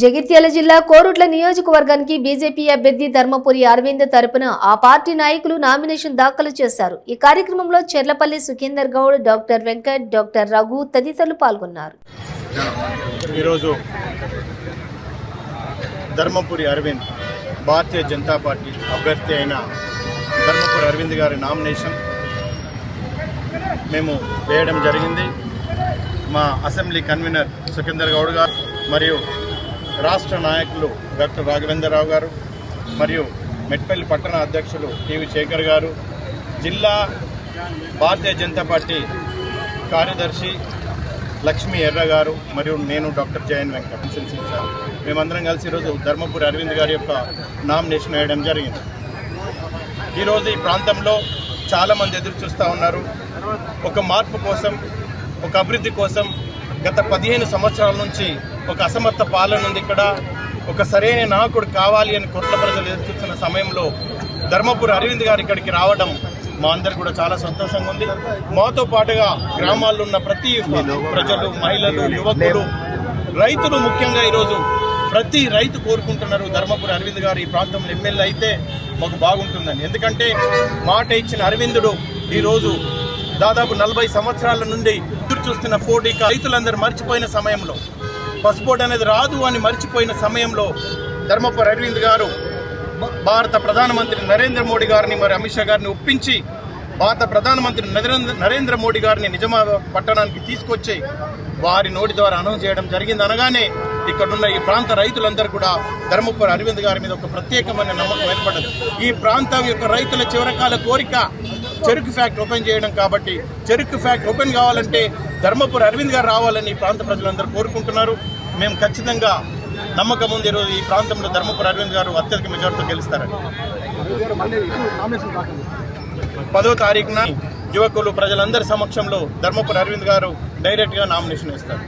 జగిత్యాల జిల్లా కోరుట్ల నియోజకవర్గానికి బీజేపీ అభ్యర్థి ధర్మపురి అరవింద్ తరపున ఆ పార్టీ నాయకులు నామినేషన్ దాఖలు చేశారు. ఈ కార్యక్రమంలో చెర్లపల్లి సుఖేందర్ గౌడ్, డాక్టర్ వెంకట్, డాక్టర్ రఘు తదితరులు పాల్గొన్నారు. ఈరోజు ధర్మపురి అరవింద్ భారతీయ జనతా పార్టీ అభ్యర్థి అయిన ధర్మపురి అరవింద్ గారి నామినేషన్ మేము వేయడం జరిగింది. మా అసెంబ్లీ కన్వీనర్ సుఖేందర్ గౌడ్ గారు మరియు రాష్ట్ర నాయకులు డాక్టర్ రాఘవేంద్రరావు గారు మరియు మెట్పల్లి పట్టణ అధ్యక్షులు టీవీ శేఖర్ గారు, జిల్లా భారతీయ జనతా పార్టీ కార్యదర్శి లక్ష్మీ ఎర్ర గారు మరియు నేను డాక్టర్ జయన్ వెంకట్ మేమందరం కలిసి ఈరోజు ధర్మపురి అరవింద్ గారి యొక్క నామినేషన్ వేయడం జరిగింది. ఈరోజు ఈ ప్రాంతంలో చాలామంది ఎదురు చూస్తూ ఉన్నారు. ఒక మార్పు కోసం, ఒక అభివృద్ధి కోసం గత 15 సంవత్సరాల నుంచి ఒక అసమర్థ పాలన ఉంది. ఇక్కడ ఒక సరైన నాయకుడు కావాలి అని కోట్ల ప్రజలు ఎదుర్కొస్తున్న సమయంలో ధర్మపురి అరవింద్ గారు ఇక్కడికి రావడం మా అందరికి కూడా చాలా సంతోషంగా ఉంది. మాతో పాటుగా గ్రామాల్లో ఉన్న ప్రతి ప్రజలు, మహిళలు, యువకులు, రైతులు ముఖ్యంగా ఈరోజు ప్రతి రైతు కోరుకుంటున్నారు ధర్మపురి అరవింద్ గారు ఈ ప్రాంతంలో ఎమ్మెల్యే అయితే మాకు బాగుంటుందని. ఎందుకంటే మాట ఇచ్చిన అరవిందుడు ఈరోజు దాదాపు 40 సంవత్సరాల నుండి ఎదురు చూస్తున్న పోటీ రైతులందరూ మర్చిపోయిన సమయంలో, పసుపోటు అనేది రాదు అని మర్చిపోయిన సమయంలో ధర్మపురి అరవింద్ గారు భారత ప్రధానమంత్రి నరేంద్ర మోడీ గారిని మరి అమిత్ షా గారిని ఒప్పించి భారత ప్రధానమంత్రి నరేంద్ర మోడీ గారిని నిజామాబాద్ పట్టణానికి తీసుకొచ్చి వారి నోటి ద్వారా అనౌన్స్ చేయడం జరిగింది. అనగానే ఇక్కడున్న ఈ ప్రాంత రైతులందరూ కూడా ధర్మపురి అరవింద్ గారి మీద ఒక ప్రత్యేకమైన నమ్మకం ఏర్పడ్డది. ఈ ప్రాంతం యొక్క రైతుల చివరకాల కోరిక చెరుకు ఫ్యాక్టరీ ఓపెన్ చేయడం. కాబట్టి చెరుకు ఫ్యాక్టరీ ఓపెన్ కావాలంటే ధర్మపురి అరవింద్ గారు రావాలని ఈ ప్రాంత ప్రజలందరూ కోరుకుంటున్నారు. మేము ఖచ్చితంగా నమ్మకం ఉంది ఈరోజు ఈ ప్రాంతంలో ధర్మపురి అరవింద్ గారు అత్యధిక మెజార్టీతో గెలుస్తారని. 10వ తారీఖున యువకులు ప్రజలందరి సమక్షంలో ధర్మపురి అరవింద్ గారు డైరెక్ట్గా నామినేషన్ ఇస్తారు.